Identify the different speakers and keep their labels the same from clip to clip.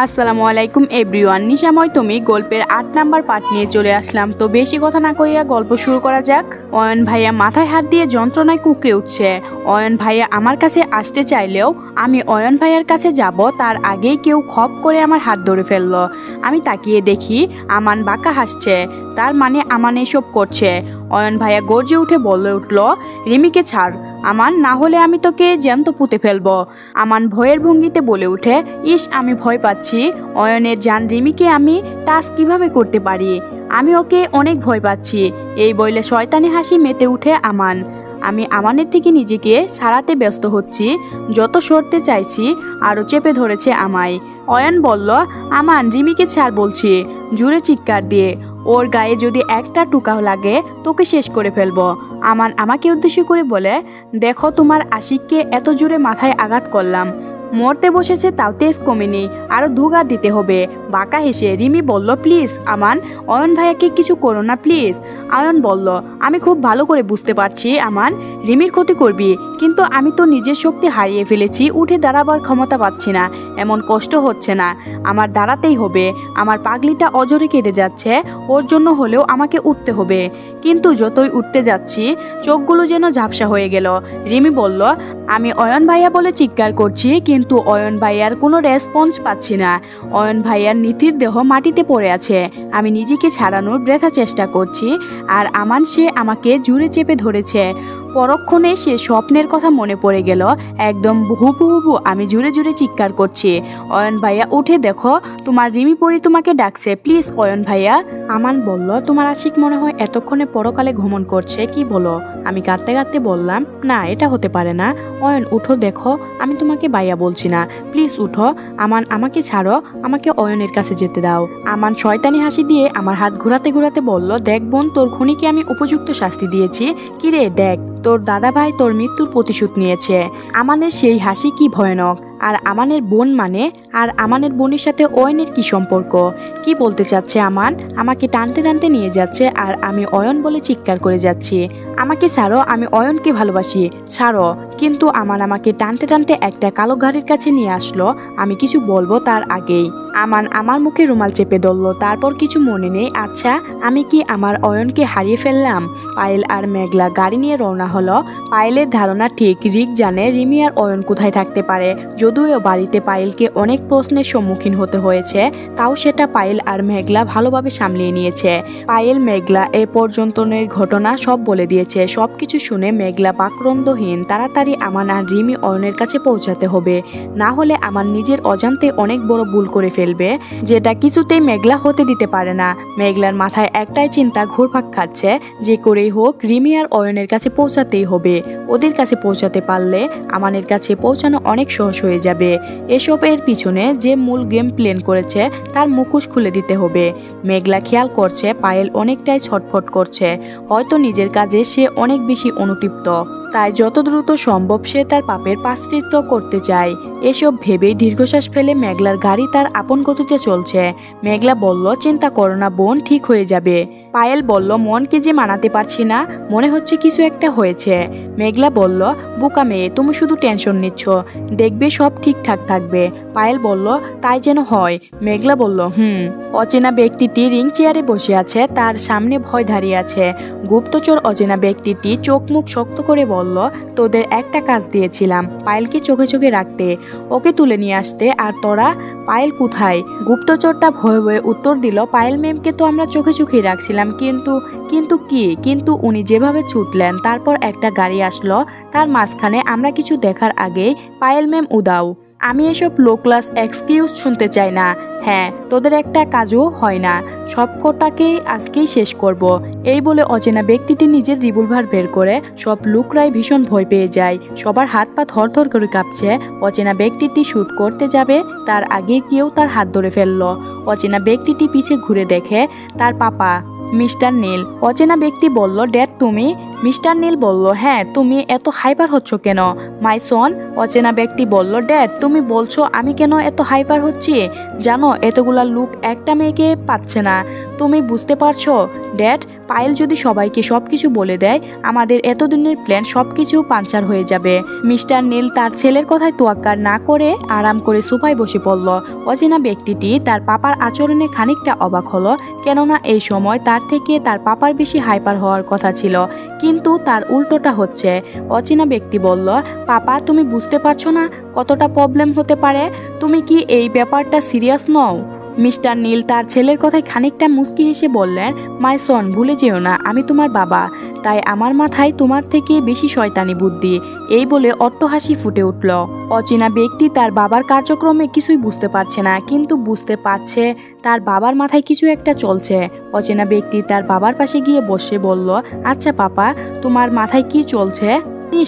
Speaker 1: আসসালামু আলাইকুম এভরিওয়ান। নিশাময় তুমি গল্পের ৮ নাম্বার পার্ট নিয়ে চলে আসলাম। তো বেশি কথা না কইয়া গল্প শুরু করা যাক। অয়ন ভাইয়া মাথায় হাত দিয়ে যন্ত্রণায় কুঁকড়ে উঠছে। অয়ন ভাইয়া আমার কাছে আসতে চাইলেও আমি অয়ন ভাইয়ার কাছে যাব তার আগেই কেউ খপ করে আমার হাত ধরে ফেললো। আমি তাকিয়ে দেখি আমান বাঁকা হাসছে, তার মানে আমান এসব করছে। অয়ন ভাইয়া গর্জে উঠে বলে উঠল, রিমিকে ছাড় আমান, না হলে আমি তোকে জ্যান্ত পুঁতে ফেলবো। আমান ভয়ের ভঙ্গিতে বলে উঠে, ইস আমি ভয় পাচ্ছি। অয়নের জান রিমিকে আমি টাচ কিভাবে করতে পারি? আমি ওকে অনেক ভয় পাচ্ছি। এই বলে শয়তানি হাসি মেতে উঠে আমান। আমি আমানের থেকে নিজেকে ছাড়াতে ব্যস্ত হচ্ছি। যত সরতে চাইছি আরও চেপে ধরেছে আমায়। অয়ন বলল, আমান রিমিকে ছাড় বলছি, জুড়ে চিৎকার দিয়ে। ওর গায়ে যদি একটা টুকাও লাগে তোকে শেষ করে ফেলবো। আমান আমাকে উদ্দেশ্য করে বলে, দেখো তোমার আশিককে এত জোরে মাথায় আঘাত করলাম, মরতে বসেছে তাও তেজ কমেনি, আরও দুঘাত দিতে হবে। বাঁকা হেসে রিমি বলল, প্লিজ আমান, অয়ন ভাইয়াকে কিছু করো না প্লিজ। অয়ন বলল, আমি খুব ভালো করে বুঝতে পারছি আমান, রিমির ক্ষতি করবি, কিন্তু আমি তো নিজের শক্তি হারিয়ে ফেলেছি, উঠে দাঁড়াবার ক্ষমতা পাচ্ছি না। এমন কষ্ট হচ্ছে না, আমার দাঁড়াতেই হবে। আমার পাগলিটা অজরে কেঁদে যাচ্ছে, ওর জন্য হলেও আমাকে উঠতে হবে। কিন্তু যতই উঠতে যাচ্ছি চোখগুলো যেন ঝাপসা হয়ে গেল। রিমি বলল, আমি অয়ন ভাইয়া বলে চিৎকার করছি, কিন্তু অয়ন ভাইয়ার কোনো রেসপন্স পাচ্ছি না। অয়ন ভাইয়ার নিথির দেহ মাটিতে পড়ে আছে। আমি নিজেকে ছাড়ানোর বৃথা চেষ্টা করছি, আর আমান সে আমাকে জুড়ে চেপে ধরেছে। পরক্ষণে সে স্বপ্নের কথা মনে পড়ে গেল, একদম হুবহু আমি জুড়ে জুড়ে চিৎকার করছি, অয়ন ভাইয়া উঠে দেখো, তোমার রিমি পরি তোমাকে ডাকছে, প্লিজ অয়ন ভাইয়া। আমান বলল, তোমার আশিক মনে হয় এতক্ষণে পরকালে ভ্রমণ করছে, কি বলো? আমি কাঁদতে কাঁদতে বললাম, না এটা হতে পারে না। অয়ন উঠো, দেখো আমি তোমাকে ভাইয়া বলছি না, প্লিজ উঠো। আমান আমাকে ছাড়ো, আমাকে অয়নের কাছে যেতে দাও। আমান শয়তানি হাসি দিয়ে আমার হাত ঘোরাতে ঘোরাতে বলল, দেখ বোন, তোর খুনিকে আমি উপযুক্ত শাস্তি দিয়েছি। কিরে দেখ, তোর দাদা ভাই তোর মৃত্যুর প্রতিশোধ নিয়েছে। আমানের সেই হাসি কি ভয়ানক। আর আমানের বোন মানে, আর আমানের বোনের সাথে অয়নের কি সম্পর্ক? কি বলতে চাচ্ছে আমান? আমাকে টানতে টানতে নিয়ে যাচ্ছে, আর আমি অয়ন বলে চিৎকার করে যাচ্ছি, আমাকে ছাড়ো, আমি অয়নকে ভালোবাসি, ছাড়ো। কিন্তু আমান আমাকে টানতে টানতে একটা কালো গাড়ির কাছে নিয়ে আসলো। আমি কিছু বলবো তার আগেই আমান আমার মুখে রুমাল চেপে ধরলো। তারপর কিছু মনে নেই। আচ্ছা, আমি কি আমার অয়নকে হারিয়ে ফেললাম? পায়েল আর মেঘলা গাড়ি নিয়ে রওনা হলো। পায়েলের ধারণা ঠিক, রিক জানে রিমি আর অয়ন কোথায় থাকতে পারে। যদিও বাড়িতে পায়েলকে অনেক প্রশ্নের সম্মুখীন হতে হয়েছে, তাও সেটা পায়েল আর মেঘলা ভালোভাবে সামলিয়ে নিয়েছে। পায়েল মেঘলা এ পর্যন্তনের ঘটনা সব বলে দিয়েছে। সবকিছু শুনে মেঘলা বাকরন্দহীন, তাড়াতাড়ি আমান আর রিমি অয়নের কাছে পৌঁছাতে হবে, না হলে আমার নিজের অজান্তে অনেক বড় ভুল করে ফেলবে, যেটা কিছুতেই মেঘলা হতে দিতে পারে না। মেঘলার মাথায় একটাই চিন্তা ঘুরপাক খাচ্ছে, যে করেই হোক রিমি আর অয়নের কাছে পৌঁছাতেই হবে। ওদের কাছে পৌঁছাতে পারলে আমানের কাছে পৌঁছানো অনেক সহজ হয়ে যাবে। এসবের পিছনে যে মূল গেম প্ল্যান করেছে তার মুখোশ খুলে দিতে হবে। মেঘলা খেয়াল করছে পায়েল অনেকটাই ছটফট করছে, হয়তো নিজের কাজে সে অনেক বেশি অনুতৃপ্ত, তাই যত দ্রুত সম্ভব সে তার পাপের প্রায়শ্চিত্ত করতে চায়। এসব ভেবেই দীর্ঘশ্বাস ফেলে মেঘলার গাড়ি তার আপন গতিতে চলছে। মেঘলা বলল, চিন্তা করো না বোন, ঠিক হয়ে যাবে। পায়েল বলল, মনকে যে মানাতে পারছি না, মনে হচ্ছে কিছু একটা হয়েছে। মেঘলা বলল, বোকা মেয়ে, তুমি শুধু টেনশন নিচ্ছ, দেখবে সব ঠিকঠাক থাকবে। পায়েল বলল, তাই যেন হয়। মেঘলা বলল, অচেনা ব্যক্তিটি রিং চেয়ারে বসে আছে, তার সামনে ভয় দাঁড়িয়ে আছে। গুপ্তচর অচেনা ব্যক্তিটি চোখ মুখ শক্ত করে বলল, তোদের একটা কাজ দিয়েছিলাম, পায়েলকে চোখে চোখে রাখতে, ওকে তুলে নিয়ে আসতে, আর তোরা? পায়েল কোথায়? গুপ্তচরটা ভয়ে ভয়ে উত্তর দিল, পায়েল ম্যামকে তো আমরা চোখে চোখে রাখছিলাম, কিন্তু কি? কিন্তু উনি যেভাবে ছুটলেন, তারপর একটা গাড়ি আসলো, তার মাঝখানে আমরা কিছু দেখার আগেই পায়েল ম্যাম উদাও। আমি এসব লো ক্লাস এক্সকিউজ শুনতে চাই না। হ্যাঁ, তোদের একটা কাজও হয় না, সবকটাকেই আজকেই শেষ করব। এই বলে অচেনা ব্যক্তিটি নিজের রিভলভার বের করে। সব লোকরাই ভীষণ ভয় পেয়ে যায়, সবার হাত পা থরথর করে কাঁপছে। অচেনা ব্যক্তিটি শুট করতে যাবে, তার আগে কেউ তার হাত ধরে ফেলল। অচেনা ব্যক্তিটি পিছে ঘুরে দেখে তার পাপা মিস্টার নীল। অচেনা ব্যক্তি বলল, ড্যাড তুমি? মিস্টার নীল বলল, হ্যাঁ, তুমি এত হাইপার হচ্ছ কেন মাই সন? অচেনা ব্যক্তি বলল, ড্যাড তুমি বলছো আমি কেন এত হাইপার হচ্ছি? জানো এতগুলা লোক একটা মেয়েকে পাচ্ছে না, তুমি বুঝতে পারছো ড্যাড? পায়েল যদি সবাইকে সবকিছু বলে দেয় আমাদের এতদিনের প্ল্যান সবকিছু পাঞ্চার হয়ে যাবে। মিস্টার নীল তার ছেলের কথায় তোয়াক্কা না করে আরাম করে সোফায় বসে পড়ল। অচেনা ব্যক্তিটি তার পাপার আচরণে খানিকটা অবাক হলো, কেননা এই সময় তার থেকে তার পাপার বেশি হাইপার হওয়ার কথা ছিল, কিন্তু তার উল্টোটা হচ্ছে। অচেনা ব্যক্তি বলল, পাপা তুমি বুঝতে পারছো না কতটা প্রবলেম হতে পারে? তুমি কি এই ব্যাপারটা সিরিয়াস নও? মিস্টার নীল তার ছেলের কথায় খানিকটা মুচকি হেসে বললেন, মাই সন, ভুলে যেও না আমি তোমার বাবা, তাই আমার মাথায় তোমার থেকে বেশি শয়তানি বুদ্ধি। এই বলে অট্টহাসি ফুটে উঠল। অচেনা ব্যক্তি তার বাবার কার্যক্রমে কিছুই বুঝতে পারছে না, কিন্তু বুঝতে পারছে তার বাবার মাথায় কিছু একটা চলছে। অচেনা ব্যক্তি তার বাবার পাশে গিয়ে বসে বলল, আচ্ছা পাপা, তোমার মাথায় কি চলছে?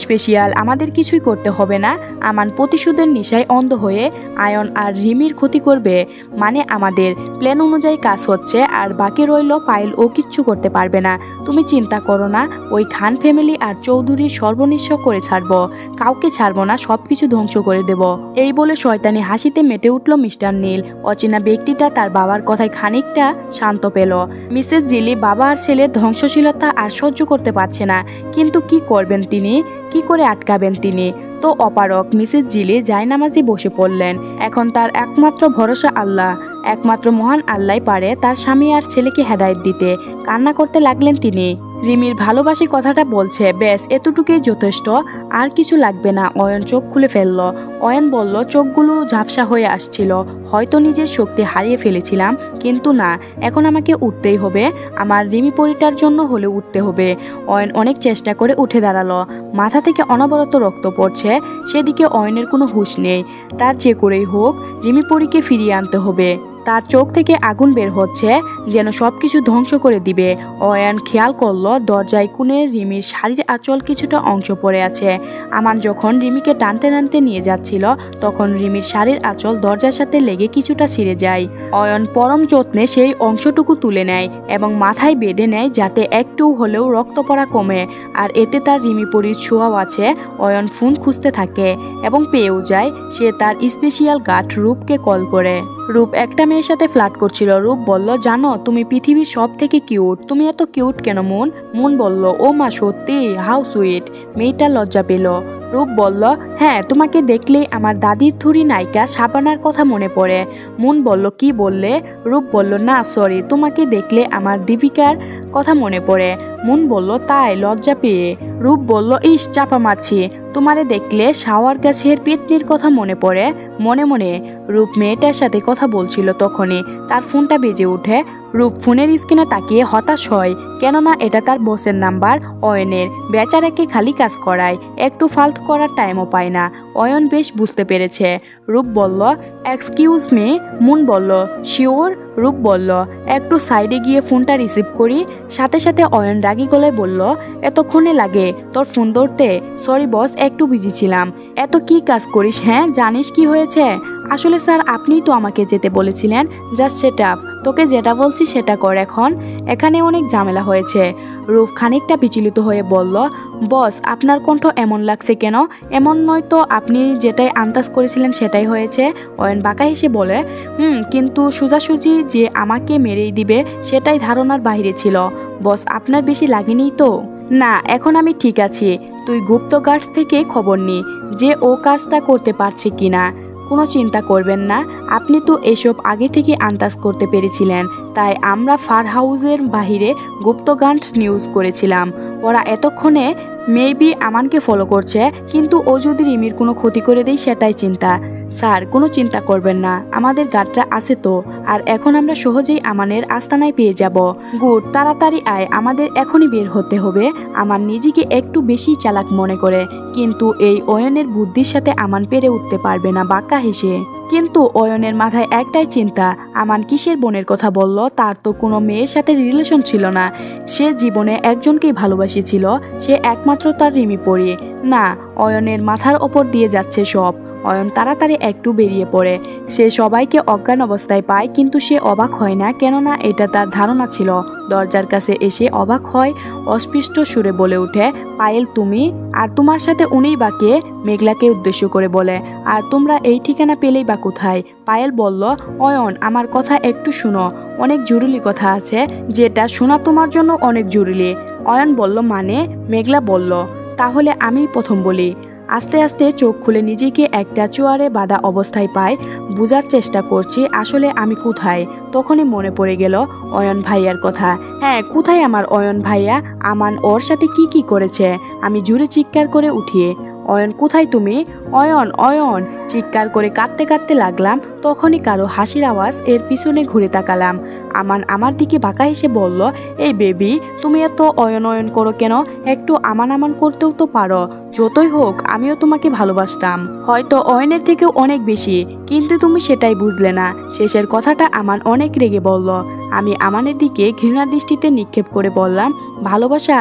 Speaker 1: স্পেশাল, আমাদের কিছুই করতে হবে না। আমান প্রতিশোধের নেশায় অন্ধ হয়ে আয়ন আর রিমির ক্ষতি করবে, মানে আমাদের প্ল্যান অনুযায়ী কাজ হচ্ছে, আর বাকি রইল পায়েল ও কিচ্ছু করতে পারবে না। তুমি চিন্তা করো না, ওই খান ফ্যামিলি আর চৌধুরীর সর্বনিঃস্ব করে ছাড়বো, কাউকে ছাড়বো না, সবকিছু ধ্বংস করে দেব। এই বলে শয়তানি হাসিতে মেতে উঠল মিস্টার নীল। অচেনা ব্যক্তিটা তার বাবার কথায় খানিকটা শান্ত পেল। মিসেস ডিলি বাবা আর ছেলের ধ্বংসশীলতা আর সহ্য করতে পারছে না, কিন্তু কি করবেন তিনি, কি করে আটকাবেন তিনি? তো অপারক মিসেস জিলি জায়নামাজে বসে পড়লেন। এখন তার একমাত্র ভরসা আল্লাহ, একমাত্র মহান আল্লাহ পারে তার স্বামী আর ছেলেকে হেদায়েত দিতে। কান্না করতে লাগলেন তিনি। রিমির ভালোবাসি কথাটা বলছে, ব্যাস এতটুকুই যথেষ্ট, আর কিছু লাগবে না। অয়ন চোখ খুলে ফেলল। অয়ন বলল, চোখগুলো ঝাপসা হয়ে আসছিল, হয়তো নিজের শক্তি হারিয়ে ফেলেছিলাম, কিন্তু না, এখন আমাকে উঠতেই হবে, আমার রিমি পরিটার জন্য হলে উঠতে হবে। অয়ন অনেক চেষ্টা করে উঠে দাঁড়ালো। মাথা থেকে অনবরত রক্ত পড়ছে, সেদিকে অয়নের কোনো হুঁশ নেই। তার যে করেই হোক রিমি পরীকে ফিরিয়ে আনতে হবে। তার চোখ থেকে আগুন বের হচ্ছে, যেন সবকিছু ধ্বংস করে দিবে। অয়ন খেয়াল করলো দরজায় কোণে রিমির শাড়ির আঁচল কিছুটা অংশ পড়ে আছে। আমান যখন রিমিকে টানতে টানতে নিয়ে যাচ্ছিল, তখন রিমির শাড়ির আঁচল দরজার সাথে লেগে কিছুটা ছিঁড়ে যায়। অয়ন পরম যত্নে সেই অংশটুকু তুলে নেয় এবং মাথায় বেঁধে নেয়, যাতে একটু হলেও রক্ত পড়া কমে, আর এতে তার রিমি পরীর ছোঁয়াও আছে। অয়ন ফোন খুঁজতে থাকে এবং পেয়েও যায়। সে তার স্পেশাল গার্ড রূপকে কল করে। রূপ একটা মেয়ের সাথে ফ্লার্ট করছিল। রূপ বলল, জানো তুমি পৃথিবীর সব থেকে কিউট, তুমি এত কিউট কেন মুন? মুন বলল, ও মা সত্যি, হাউ সুইট। মেয়েটা লজ্জা পেল। রূপ বলল, হ্যাঁ, তোমাকে দেখলেই আমার দাদির থুরি নায়িকা শাবানার কথা মনে পড়ে। মুন বলল, কি বললে? রূপ বলল, না সরি, তোমাকে দেখলে আমার দীপিকার কথা মনে পড়ে। মুন বলল, তাই, লজ্জা পেয়ে? রূপ বলল, ইস, চাপা মারছি, তোমারে দেখলে শাওয়ার গাছের পেতনির কথা মনে পড়ে। মনে মনে রূপ মেয়েটার সাথে কথা বলছিল, তখনই তার ফোনটা বেজে ওঠে। রূপ ফোনের স্ক্রিনে তাকিয়ে হতাশ হয়, কেননা এটা তার বসের নাম্বার অয়নের। বেচারাকে খালি কাজ করায়, একটু ফালতু করার টাইমও পায় না। অয়ন বেশ বুঝতে পেরেছে। রূপ বলল, এক্সকিউজ মি। মুন বলল, শিওর। রূপ বলল, একটু সাইডে গিয়ে ফোনটা রিসিভ করি। সাথে সাথে অয়ন রাগী গলায় বলল, এতক্ষণে লাগে তোর ফোন ধরতে? সরি বস, একটু বিজি ছিলাম। এত কি কাজ করিস? হ্যাঁ, জানিস কি হয়েছে? আসলে স্যার, আপনিই তো আমাকে যেতে বলেছিলেন। জাস্ট সেট আপ, তোকে যেটা বলছি সেটা কর। এখানে অনেক ঝামেলা হয়েছে। রূপ খানিকটা বিচলিত হয়ে বলল, বস, আপনার কণ্ঠ এমন লাগছে কেন? এমন নয় তো, আপনি যেটাই আন্দাজ করেছিলেন সেটাই হয়েছে। অয়ন বাঁকা হেসে বলে, কিন্তু সোজাসুজি যে আমাকে মেরেই দিবে সেটাই ধারণার বাইরে ছিল। বস, আপনার বেশি লাগেনি তো? না, এখন আমি ঠিক আছি। তুই গুপ্ত গার্ড থেকে খবর নি যে ও কাজটা করতে পারছে কিনা। কোনো চিন্তা করবেন না, আপনি তো এসব আগে থেকে আন্দাজ করতে পেরেছিলেন, তাই আমরা ফার হাউসের বাহিরে গুপ্ত গার্ড নিউজ করেছিলাম। ওরা এতক্ষণে মেবি আমানকে ফলো করছে, কিন্তু ও যদি রিমির কোনো ক্ষতি করে দেয় সেটাই চিন্তা। স্যার, কোনো চিন্তা করবেন না, আমাদের গার্ডরা আছে তো, আর এখন আমরা সহজেই আমানের আস্তানায় পেয়ে যাব। গুড, তাড়াতাড়ি আয়, আমাদের এখনই বের হতে হবে। আমার নিজেকে একটু বেশি চালাক মনে করে, কিন্তু এই অয়নের বুদ্ধির সাথে আমান পেরে উঠতে পারবে না, বাঁকা হেসে। কিন্তু অয়নের মাথায় একটাই চিন্তা, আমান কিসের বোনের কথা বলল? তার তো কোনো মেয়ের সাথে রিলেশন ছিল না, সে জীবনে একজনকেই ভালোবাসেছিল, সে একমাত্র তার রিমি পরি। না, অয়নের মাথার ওপর দিয়ে যাচ্ছে সব। অয়ন তাড়াতাড়ি একটু বেরিয়ে পড়ে। সে সবাইকে অজ্ঞান অবস্থায় পায়, কিন্তু সে অবাক হয় না, কেননা এটা তার ধারণা ছিল। দরজার কাছে এসে অবাক হয়, অস্পষ্ট সুরে বলে ওঠে, পায়েল তুমি? আর তোমার সাথে উনিই বা কে? মেঘলাকে উদ্দেশ্য করে বলে। আর তোমরা এই ঠিকানা পেলেই বা কোথায়? পায়েল বলল, অয়ন আমার কথা একটু শুনো, অনেক জরুরি কথা আছে, যেটা শোনা তোমার জন্য অনেক জরুরি। অয়ন বলল মানে? মেঘলা বলল, তাহলে আমি প্রথম বলি। আস্তে আস্তে চোখ খুলে নিজেকে একটা চোয়ারে বাঁধা অবস্থায় পায়। বোঝার চেষ্টা করছি আসলে আমি কোথায়। তখনই মনে পড়ে গেল অয়ন ভাইয়ার কথা। হ্যাঁ, কোথায় আমার অয়ন ভাইয়া? আমান ওর সাথে কি কি করেছে? আমি জোরে চিৎকার করে উঠিয়ে, অয়ন কোথায় তুমি? অয়ন অয়ন চিৎকার করে কাঁদতে কাঁদতে লাগলাম। তখনই কারো হাসির আওয়াজ, এর পিছনে ঘুরে তাকালাম। আমান আমার দিকে বাঁকা হেসে বলল, এই বেবি তুমি এত অয়ন অয়ন করো কেন? একটু আমান আমান করতেও তো পারো। যতই হোক আমিও তোমাকে ভালোবাসতাম, হয়তো অয়নের থেকেও অনেক বেশি, কিন্তু তুমি সেটাই বুঝলে না। শেষের কথাটা আমান অনেক রেগে বলল। আমি আমানের দিকে ঘৃণার দৃষ্টিতে নিক্ষেপ করে বললাম, ভালোবাসা?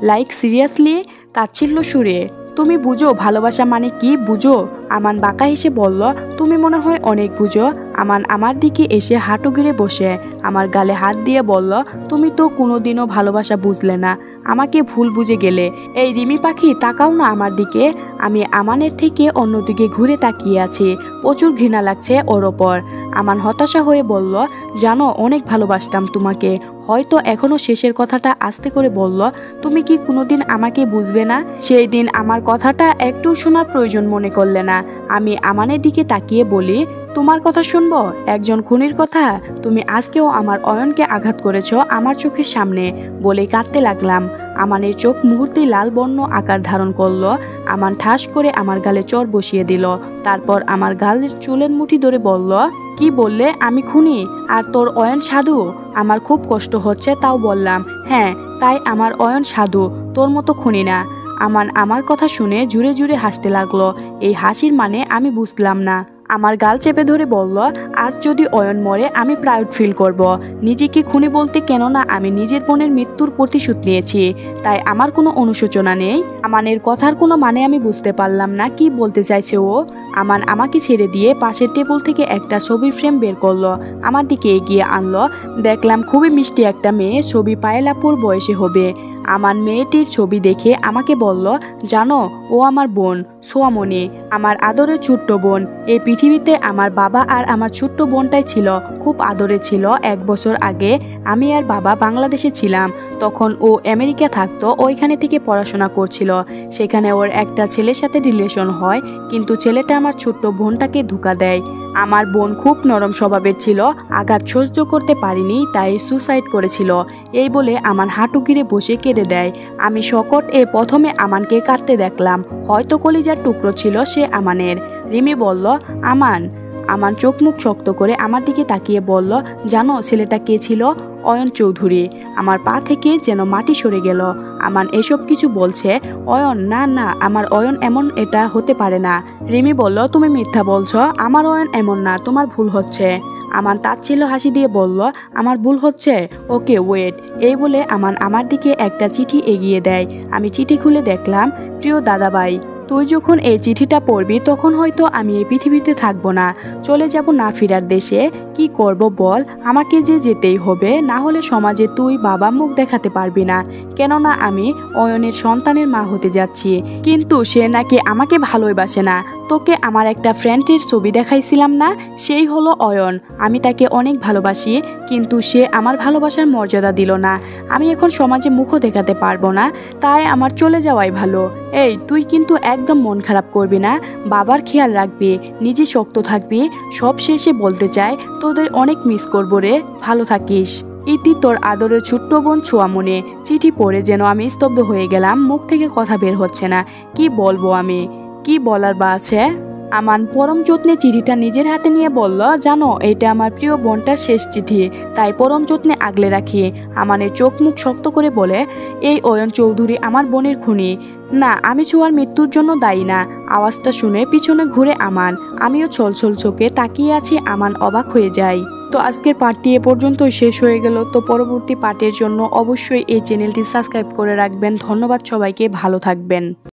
Speaker 1: Like seriously? তাচ্ছিল্য সুরে, তুমি বুঝো ভালোবাসা মানে কি? বুঝো? আমান বাঁকা হেসে বলল, তুমি মনে হয় অনেক বুঝো। আমান আমার দিকে এসে হাঁটু গেড়ে বসে আমার গালে হাত দিয়ে বলল, তুমি তো কোনোদিনও ভালোবাসা বুঝলে না, আমাকে ভুল বুঝে গেলে। এই রিমি পাখি তাকাও না আমার দিকে। আমি আমানের থেকে অন্যদিকে ঘুরে তাকিয়ে আছি। প্রচুর ঘৃণা লাগছে ওর ওপর। আমান হতাশা হয়ে বলল, জানো অনেক ভালোবাসতাম তোমাকে। হয়তো এখনো শেষের কথাটা আস্তে করে বলল, তুমি কি কোনোদিন আমাকে বুঝবে না? সেই দিন আমার কথাটা একটু শোনার প্রয়োজন মনে করলে না। আমি আমানের দিকে তাকিয়ে বলি, তোমার কথা শুনবো? একজন খুনির কথা? তুমি আজকেও আমার অয়নকে আঘাত করেছো আমার চোখের সামনে। বলে কাঁদতে লাগলাম। আমানের চোখ মুহূর্তেই লাল বর্ণ আকার ধারণ করলো। আমান ঠাস করে আমার গালে চর বসিয়ে দিল। তারপর আমার গালের চুলের মুঠি ধরে বলল, কি বললে? আমি খুনি আর তোর অয়ন সাধু? আমার খুব কষ্ট হচ্ছে তাও বললাম, হ্যাঁ তাই আমার অয়ন সাধু, তোর মতো খুনি না। আমান আমার কথা শুনে জুড়ে জুড়ে হাসতে লাগলো। এই হাসির মানে আমি বুঝলাম না। আমার গাল চেপে ধরে বলল, আজ যদি অয়ন মরে আমি প্রাউড ফিল করব। নিজেকে খুনি বলতে, কেননা আমি নিজের বোনের মৃত্যুর প্রতিশোধ নিয়েছি, তাই আমার কোনো অনুশোচনা নেই। আমানের কথার কোনো মানে আমি বুঝতে পারলাম না কি বলতে চাইছে ও। আমান আমাকে ছেড়ে দিয়ে পাশের টেবিল থেকে একটা ছবির ফ্রেম বের করলো, আমার দিকে এগিয়ে আনলো। দেখলাম খুবই মিষ্টি একটা মেয়ে, ছবি পায়েল আপুর বয়সে হবে। আমার মেয়েটির ছবি দেখে আমাকে বলল, জানো ও আমার বোন সোয়ামণি, আমার আদরের ছোট্ট বোন। এই পৃথিবীতে আমার বাবা আর আমার ছোট্ট বোনটাই ছিল, খুব আদরের ছিল। 1 বছর আগে আমি আর বাবা বাংলাদেশে ছিলাম, তখন ও আমেরিকা থাকতো, ওইখানে থেকে পড়াশোনা করছিল। সেখানে ওর একটা ছেলের সাথে রিলেশন হয়, কিন্তু ছেলেটা আমার ছোট্ট বোনটাকে ধোঁকা দেয়। আমার বোন খুব নরম স্বভাবের ছিল, আঘাত সহ্য করতে পারিনি, তাই সুসাইড করেছিল। এই বলে আমার হাঁটু গিরে বসে কেঁদে দেয়। আমি শকট প্রথমে আমানকে কাঁদতে দেখলাম, হয়তো কলিজার টুকরো ছিল সে আমানের। রিমি বলল, আমান? আমান চোখ মুখ শক্ত করে আমার দিকে তাকিয়ে বলল, জানো ছেলেটা কে ছিল? অয়ন চৌধুরী। আমার পা থেকে যেন মাটি সরে গেল। আমান এসব কিছু বলছে। অয়ন? না না, আমার অয়ন এমন, এটা হতে পারে না। রিমি বলল, তুমি মিথ্যা বলছো, আমার অয়ন এমন না, তোমার ভুল হচ্ছে। আমান তাচ্ছিল্য হাসি দিয়ে বলল, আমার ভুল হচ্ছে? Okay wait. এই বলে আমান আমার দিকে একটা চিঠি এগিয়ে দেয়। আমি চিঠি খুলে দেখলাম, প্রিয় দাদাভাই, তুই যখন এই চিঠিটা পড়বি তখন হয়তো আমি এই পৃথিবীতে থাকবো না, চলে যাব না ফিরার দেশে। কি করব বল? আমাকে যে যেতেই হবে, না হলে সমাজে তুই বাবা মুখ দেখাতে পারবি না, কেননা আমি অয়নের সন্তানের মা হতে যাচ্ছি। কিন্তু সে নাকি আমাকে ভালোবাসে না। তোকে আমার একটা ফ্রেন্ডের ছবি দেখাইছিলাম না, সেই হলো অয়ন। আমি তাকে অনেক ভালোবাসি, কিন্তু সে আমার ভালোবাসার মর্যাদা দিল না। আমি এখন সমাজে মুখও দেখাতে পারবো না, তাই আমার চলে যাওয়াই ভালো। এই তুই কিন্তু একদম মন খারাপ করবি না, বাবার খেয়াল রাখবি, নিজে শক্ত থাকবি। সব শেষে বলতে চাই, তোদের অনেক মিস করবো রে, ভালো থাকিস। ইতি, তোর আদরের ছোট্ট বোন সোয়ামণি। চিঠি পড়ে যেন আমি স্তব্ধ হয়ে গেলাম, মুখ থেকে কথা বের হচ্ছে না। কি বলবো আমি, কি বলার বা আছে? আমান পরম যত্নে চিঠিটা নিজের হাতে নিয়ে বলল, জানো এটা আমার প্রিয় বোনটার শেষ চিঠি, তাই পরম যত্নে আগলে রাখি। আমানের চোখ মুখ শক্ত করে বলে, এই অয়ন চৌধুরী আমার বোনের খুনি। না, আমি ছোঁয়ার মৃত্যুর জন্য দায়ী না। আওয়াজটা শুনে পিছনে ঘুরে আমান। আমিও ছলছল চোখে তাকিয়ে আছি। আমান অবাক হয়ে যায়। তো আজকের পার্টটি এ পর্যন্তই শেষ হয়ে গেল। তো পরবর্তী পার্টের জন্য অবশ্যই এই চ্যানেলটি সাবস্ক্রাইব করে রাখবেন। ধন্যবাদ সবাইকে, ভালো থাকবেন।